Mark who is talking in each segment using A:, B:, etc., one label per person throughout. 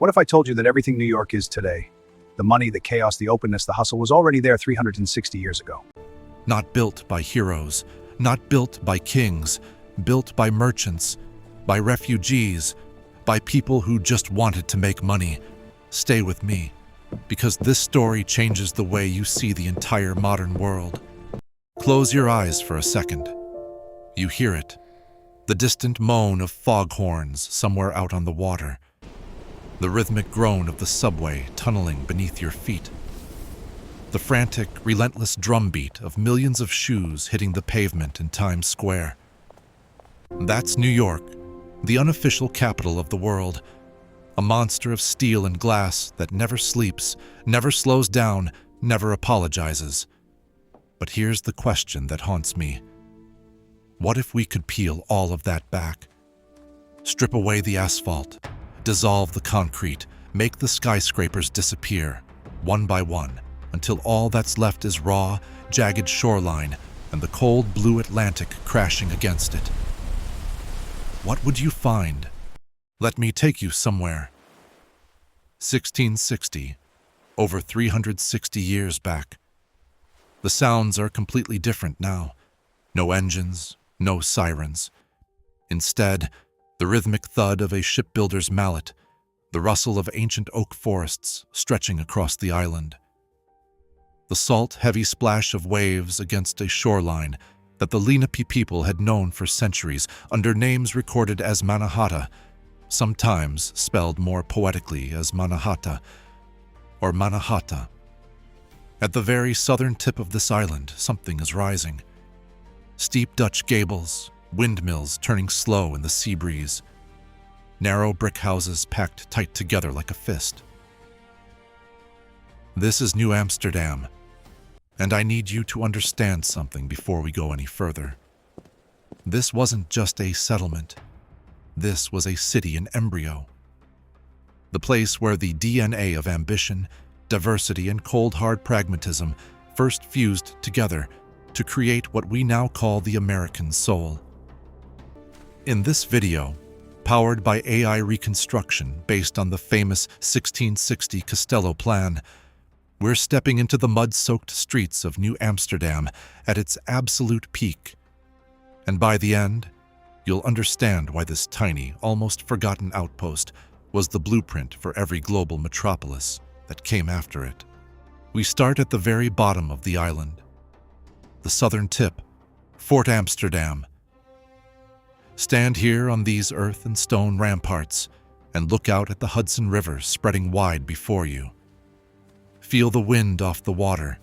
A: What if I told you that everything New York is today, the money, the chaos, the openness, the hustle, was already there 360 years ago?
B: Not built by heroes, not built by kings, built by merchants, by refugees, by people who just wanted to make money. Stay with me, because this story changes the way you see the entire modern world. Close your eyes for a second. You hear it, the distant moan of foghorns somewhere out on the water, the rhythmic groan of the subway tunneling beneath your feet, the frantic, relentless drumbeat of millions of shoes hitting the pavement in Times Square. That's New York, the unofficial capital of the world, a monster of steel and glass that never sleeps, never slows down, never apologizes. But here's the question that haunts me. What if we could peel all of that back? Strip away the asphalt, dissolve the concrete, make the skyscrapers disappear, one by one, until all that's left is raw, jagged shoreline and the cold blue Atlantic crashing against it. What would you find? Let me take you somewhere. 1660, over 360 years back. The sounds are completely different now. No engines, no sirens. Instead, the rhythmic thud of a shipbuilder's mallet, the rustle of ancient oak forests stretching across the island. The salt, heavy splash of waves against a shoreline that the Lenape people had known for centuries under names recorded as Mannahatta, sometimes spelled more poetically as Mannahatta or Mannahatta. At the very southern tip of this island, something is rising. Steep Dutch gables, windmills turning slow in the sea breeze, narrow brick houses packed tight together like a fist. This is New Amsterdam, and I need you to understand something before we go any further. This wasn't just a settlement. This was a city in embryo. The place where the DNA of ambition, diversity, and cold hard pragmatism first fused together to create what we now call the American soul. In this video, powered by AI Reconstruction based on the famous 1660 Castello Plan, we're stepping into the mud-soaked streets of New Amsterdam at its absolute peak. And by the end, you'll understand why this tiny, almost forgotten outpost was the blueprint for every global metropolis that came after it. We start at the very bottom of the island, the southern tip, Fort Amsterdam. Stand here on these earth and stone ramparts and look out at the Hudson River spreading wide before you. Feel the wind off the water.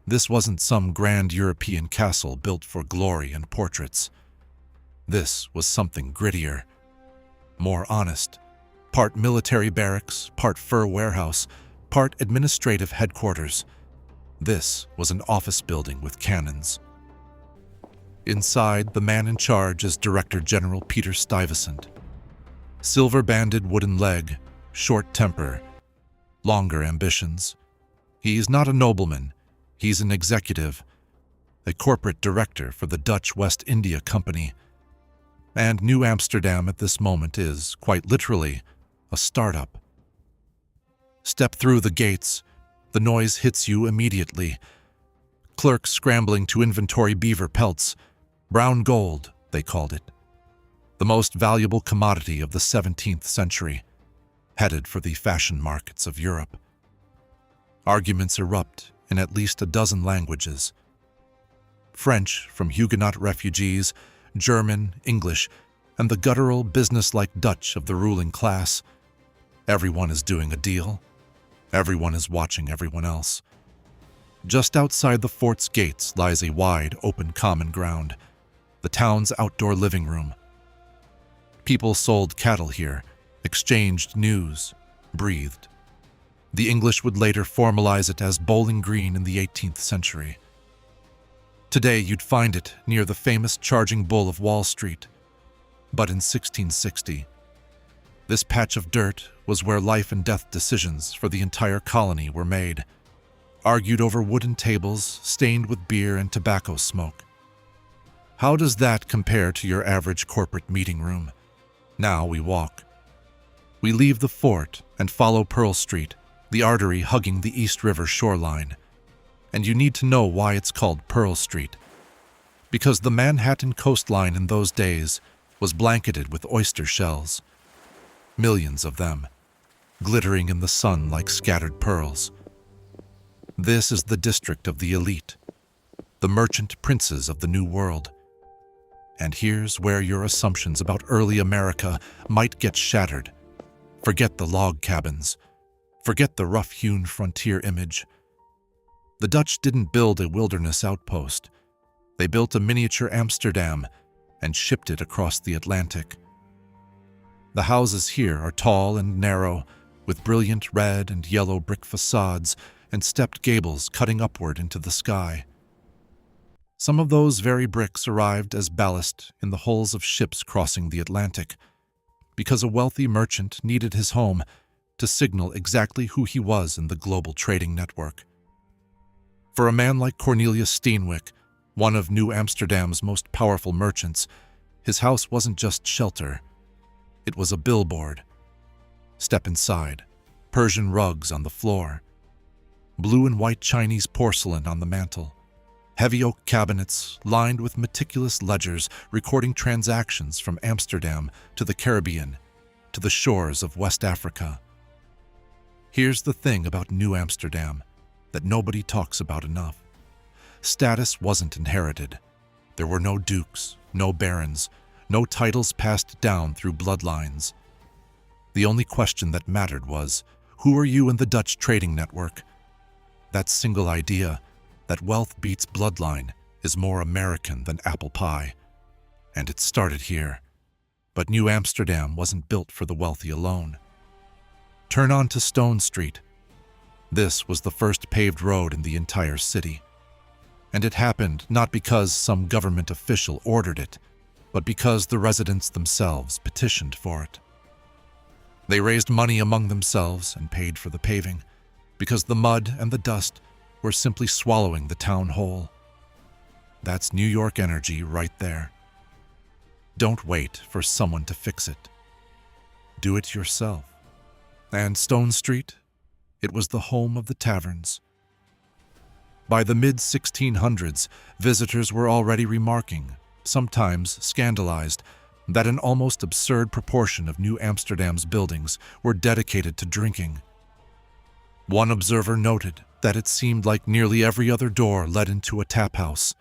B: This wasn't some grand European castle built for glory and portraits. This was something grittier, more honest. Part military barracks, part fur warehouse, part administrative headquarters. This was an office building with cannons. Inside, the man in charge is Director General Peter Stuyvesant. Silver-banded wooden leg, short temper, longer ambitions. He's not a nobleman, he's an executive, a corporate director for the Dutch West India Company. And New Amsterdam at this moment is, quite literally, a startup. Step through the gates, the noise hits you immediately. Clerks scrambling to inventory beaver pelts, brown gold, they called it. The most valuable commodity of the 17th century, headed for the fashion markets of Europe. Arguments erupt in at least a dozen languages. French from Huguenot refugees, German, English, and the guttural, businesslike Dutch of the ruling class. Everyone is doing a deal. Everyone is watching everyone else. Just outside the fort's gates lies a wide, open common ground, the town's outdoor living room. People sold cattle here, exchanged news, breathed. The English would later formalize it as Bowling Green in the 18th century. Today you'd find it near the famous Charging Bull of Wall Street. But in 1660, this patch of dirt was where life and death decisions for the entire colony were made, argued over wooden tables stained with beer and tobacco smoke. How does that compare to your average corporate meeting room? Now we walk. We leave the fort and follow Pearl Street, the artery hugging the East River shoreline. And you need to know why it's called Pearl Street. Because the Manhattan coastline in those days was blanketed with oyster shells. Millions of them, glittering in the sun like scattered pearls. This is the district of the elite, the merchant princes of the New World. And here's where your assumptions about early America might get shattered. Forget the log cabins. Forget the rough-hewn frontier image. The Dutch didn't build a wilderness outpost. They built a miniature Amsterdam and shipped it across the Atlantic. The houses here are tall and narrow, with brilliant red and yellow brick facades and stepped gables cutting upward into the sky. Some of those very bricks arrived as ballast in the hulls of ships crossing the Atlantic, because a wealthy merchant needed his home to signal exactly who he was in the global trading network. For a man like Cornelius Steenwyck, one of New Amsterdam's most powerful merchants, his house wasn't just shelter. It was a billboard. Step inside. Persian rugs on the floor. Blue and white Chinese porcelain on the mantel. Heavy oak cabinets lined with meticulous ledgers recording transactions from Amsterdam to the Caribbean to the shores of West Africa. Here's the thing about New Amsterdam that nobody talks about enough. Status wasn't inherited. There were no dukes, no barons, no titles passed down through bloodlines. The only question that mattered was, who are you in the Dutch trading network? That single idea, that wealth beats bloodline, is more American than apple pie. And it started here. But New Amsterdam wasn't built for the wealthy alone. Turn on to Stone Street. This was the first paved road in the entire city. And it happened not because some government official ordered it, but because the residents themselves petitioned for it. They raised money among themselves and paid for the paving, because the mud and the dust were simply swallowing the town whole. That's New York energy right there. Don't wait for someone to fix it. Do it yourself. And Stone Street? It was the home of the taverns. By the mid-1600s, visitors were already remarking, sometimes scandalized, that an almost absurd proportion of New Amsterdam's buildings were dedicated to drinking. One observer noted that it seemed like nearly every other door led into a tap house.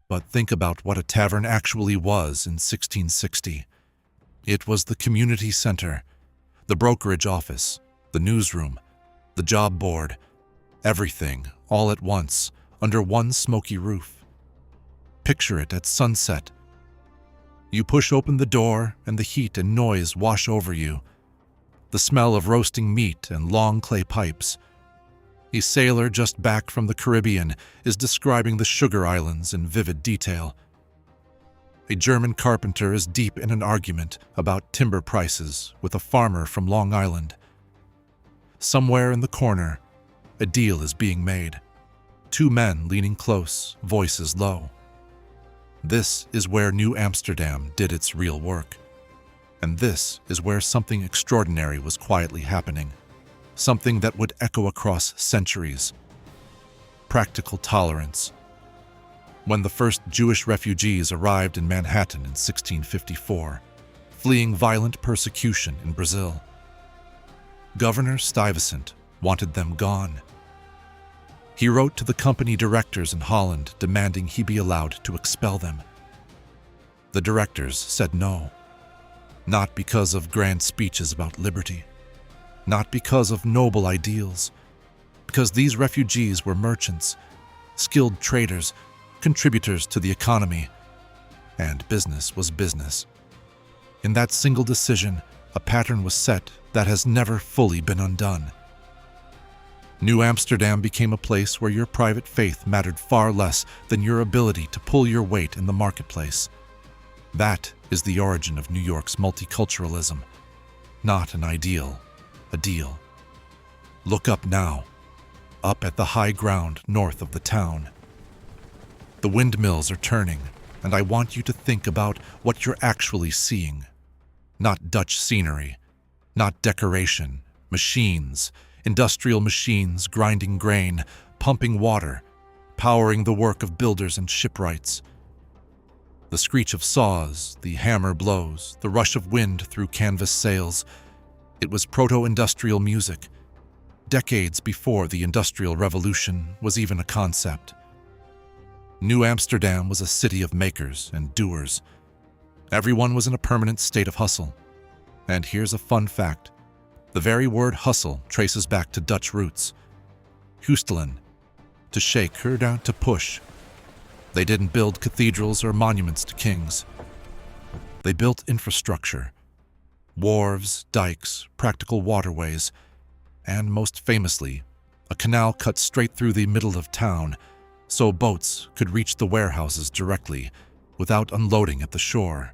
B: But think about what a tavern actually was in 1660. It was the community center, the brokerage office, the newsroom, the job board, everything, all at once, under one smoky roof. Picture it at sunset. You push open the door and the heat and noise wash over you. The smell of roasting meat and long clay pipes. A sailor just back from the Caribbean is describing the sugar islands in vivid detail. A German carpenter is deep in an argument about timber prices with a farmer from Long Island. Somewhere in the corner, a deal is being made. Two men leaning close, voices low. This is where New Amsterdam did its real work. And this is where something extraordinary was quietly happening. Something that would echo across centuries. Practical tolerance. When the first Jewish refugees arrived in Manhattan in 1654, fleeing violent persecution in Brazil, Governor Stuyvesant wanted them gone. He wrote to the company directors in Holland demanding he be allowed to expel them. The directors said no, not because of grand speeches about liberty, not because of noble ideals, because these refugees were merchants, skilled traders, contributors to the economy, and business was business. In that single decision, a pattern was set that has never fully been undone. New Amsterdam became a place where your private faith mattered far less than your ability to pull your weight in the marketplace. That is the origin of New York's multiculturalism. Not an ideal, a deal. Look up now, up at the high ground north of the town. The windmills are turning, and I want you to think about what you're actually seeing. Not Dutch scenery, Not decoration, machines, industrial machines grinding grain, pumping water, powering the work of builders and shipwrights. The screech of saws, the hammer blows, the rush of wind through canvas sails. It was proto-industrial music, decades before the Industrial Revolution was even a concept. New Amsterdam was a city of makers and doers. Everyone was in a permanent state of hustle. And here's a fun fact. The very word hustle traces back to Dutch roots. Huistelen, to shake, her down to push. They didn't build cathedrals or monuments to kings. They built infrastructure. Wharves, dikes, practical waterways, and most famously, a canal cut straight through the middle of town so boats could reach the warehouses directly without unloading at the shore.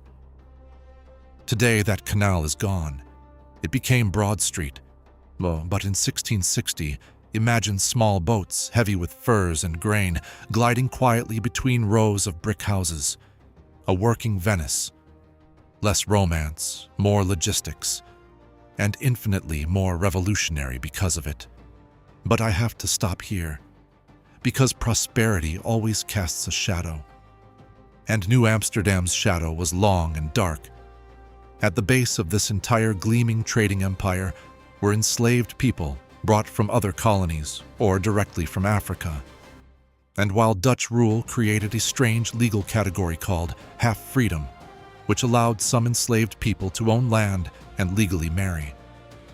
B: Today that canal is gone. It became Broad Street. But in 1660, imagine small boats heavy with furs and grain gliding quietly between rows of brick houses. A working Venice. Less romance, more logistics, and infinitely more revolutionary because of it. But I have to stop here, because prosperity always casts a shadow. And New Amsterdam's shadow was long and dark. At the base of this entire gleaming trading empire were enslaved people brought from other colonies or directly from Africa. And while Dutch rule created a strange legal category called half-freedom, which allowed some enslaved people to own land and legally marry,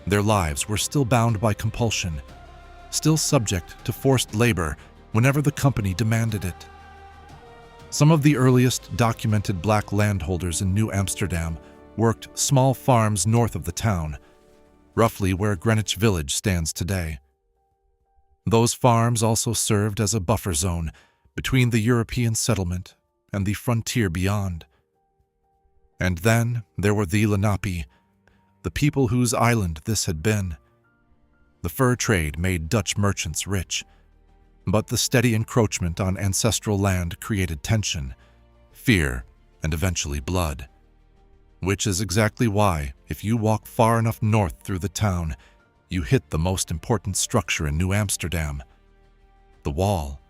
B: their lives were still bound by compulsion, still subject to forced labor whenever the company demanded it. Some of the earliest documented black landholders in New Amsterdam worked small farms north of the town, roughly where Greenwich Village stands today. Those farms also served as a buffer zone between the European settlement and the frontier beyond. And then there were the Lenape, the people whose island this had been. The fur trade made Dutch merchants rich, but the steady encroachment on ancestral land created tension, fear, and eventually blood. Which is exactly why, if you walk far enough north through the town, you hit the most important structure in New Amsterdam. The Wall.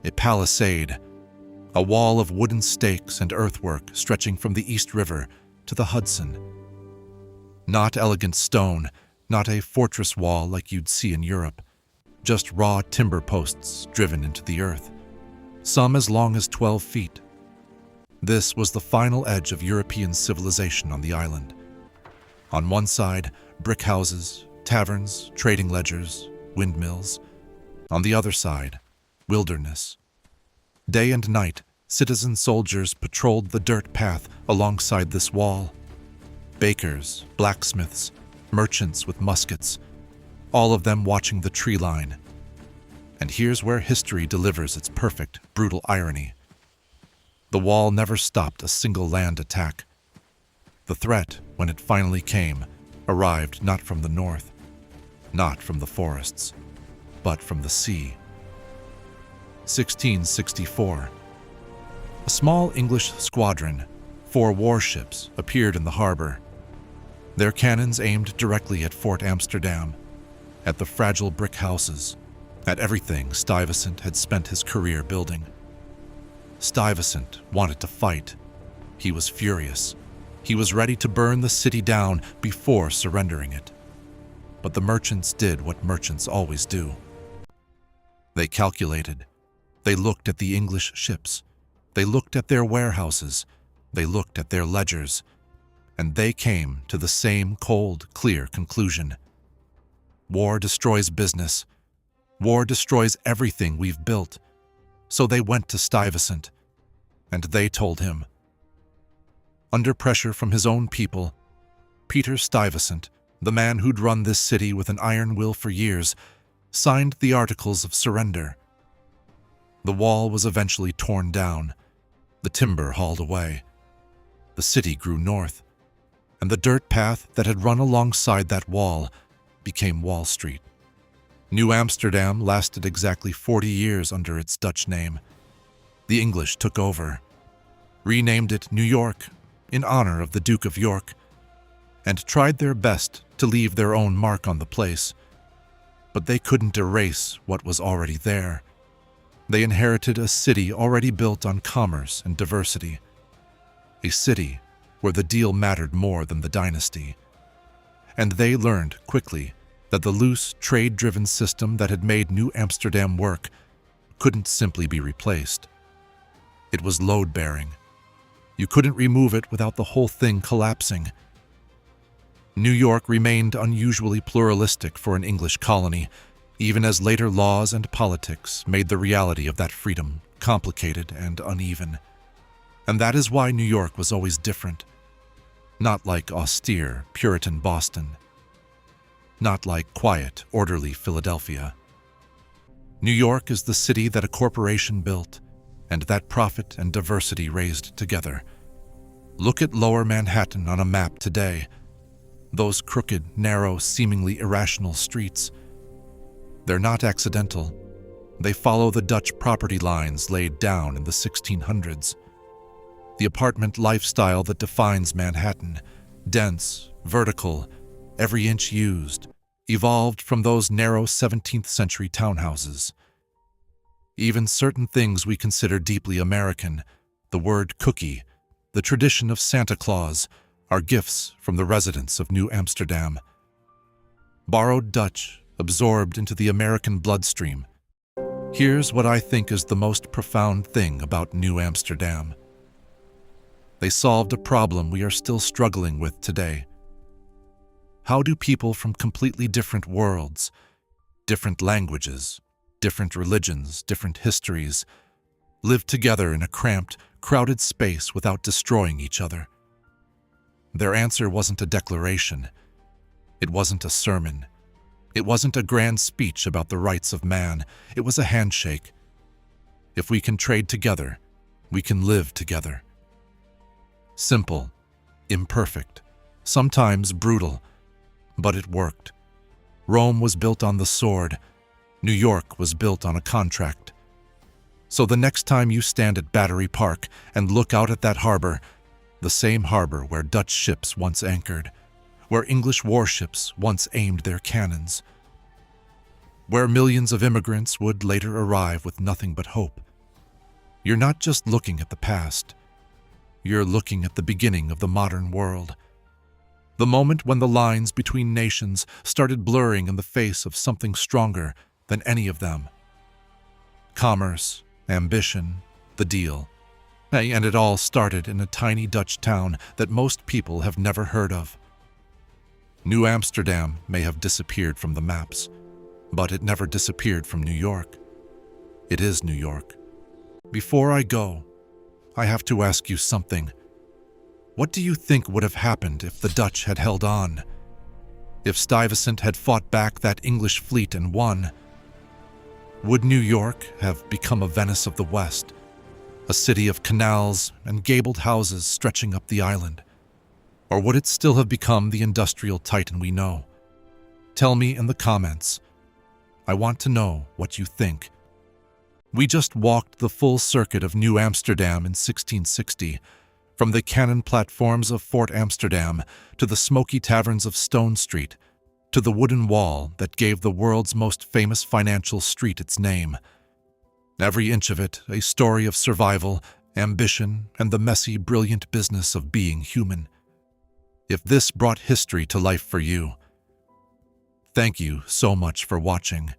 B: A palisade. A wall of wooden stakes and earthwork stretching from the East River to the Hudson. Not elegant stone, not a fortress wall like you'd see in Europe. Just raw timber posts driven into the earth, some as long as 12 feet. This was the final edge of European civilization on the island. On one side, brick houses, taverns, trading ledgers, windmills. On the other side, wilderness. Day and night, citizen soldiers patrolled the dirt path alongside this wall. Bakers, blacksmiths, merchants with muskets, all of them watching the tree line. And here's where history delivers its perfect, brutal irony. The wall never stopped a single land attack. The threat, when it finally came, arrived not from the north, not from the forests, but from the sea. 1664. A small English squadron, 4 warships, appeared in the harbor. Their cannons aimed directly at Fort Amsterdam, at the fragile brick houses, at everything Stuyvesant had spent his career building. Stuyvesant wanted to fight. He was furious. He was ready to burn the city down before surrendering it. But the merchants did what merchants always do. They calculated. They looked at the English ships. They looked at their warehouses. They looked at their ledgers. And they came to the same cold, clear conclusion. War destroys business. War destroys everything we've built. So they went to Stuyvesant, and they told him. Under pressure from his own people, Peter Stuyvesant, the man who'd run this city with an iron will for years, signed the Articles of Surrender. The wall was eventually torn down, the timber hauled away. The city grew north, and the dirt path that had run alongside that wall became Wall Street. New Amsterdam lasted exactly 40 years under its Dutch name. The English took over, renamed it New York in honor of the Duke of York, and tried their best to leave their own mark on the place. But they couldn't erase what was already there. They inherited a city already built on commerce and diversity. A city where the deal mattered more than the dynasty. And they learned quickly that the loose, trade-driven system that had made New Amsterdam work couldn't simply be replaced. It was load-bearing. You couldn't remove it without the whole thing collapsing. New York remained unusually pluralistic for an English colony, even as later laws and politics made the reality of that freedom complicated and uneven. And that is why New York was always different. Not like austere, Puritan Boston. Not like quiet, orderly Philadelphia. New York is the city that a corporation built, and that profit and diversity raised together. Look at Lower Manhattan on a map today. Those crooked, narrow, seemingly irrational streets. They're not accidental. They follow the Dutch property lines laid down in the 1600s. The apartment lifestyle that defines Manhattan, dense, vertical, every inch used, evolved from those narrow 17th century townhouses. Even certain things we consider deeply American, the word cookie, the tradition of Santa Claus, are gifts from the residents of New Amsterdam. Borrowed Dutch, absorbed into the American bloodstream. Here's what I think is the most profound thing about New Amsterdam. They solved a problem we are still struggling with today. How do people from completely different worlds, different languages, different religions, different histories, live together in a cramped, crowded space without destroying each other? Their answer wasn't a declaration. It wasn't a sermon. It wasn't a grand speech about the rights of man. It was a handshake. If we can trade together, we can live together. Simple, imperfect, sometimes brutal, but it worked. Rome was built on the sword. New York was built on a contract. So the next time you stand at Battery Park and look out at that harbor, the same harbor where Dutch ships once anchored, where English warships once aimed their cannons, where millions of immigrants would later arrive with nothing but hope. You're not just looking at the past. You're looking at the beginning of the modern world. The moment when the lines between nations started blurring in the face of something stronger than any of them. Commerce, ambition, the deal. And it all started in a tiny Dutch town that most people have never heard of. New Amsterdam may have disappeared from the maps, but it never disappeared from New York. It is New York. Before I go, I have to ask you something. What do you think would have happened if the Dutch had held on? If Stuyvesant had fought back that English fleet and won? Would New York have become a Venice of the West? A city of canals and gabled houses stretching up the island? Or would it still have become the industrial titan we know? Tell me in the comments. I want to know what you think. We just walked the full circuit of New Amsterdam in 1660, from the cannon platforms of Fort Amsterdam to the smoky taverns of Stone Street, to the wooden wall that gave the world's most famous financial street its name. Every inch of it a story of survival, ambition, and the messy, brilliant business of being human. If this brought history to life for you, thank you so much for watching.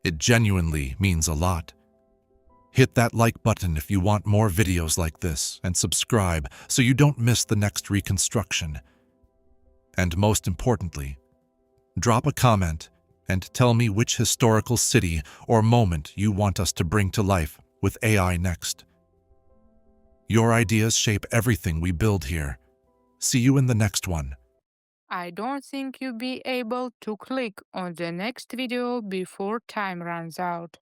B: It genuinely means a lot. Hit that like button if you want more videos like this, and subscribe so you don't miss the next Reconstruction. And most importantly, drop a comment and tell me which historical city or moment you want us to bring to life with AI next. Your ideas shape everything we build here. See you in the next one.
C: I don't think you'll be able to click on the next video before time runs out.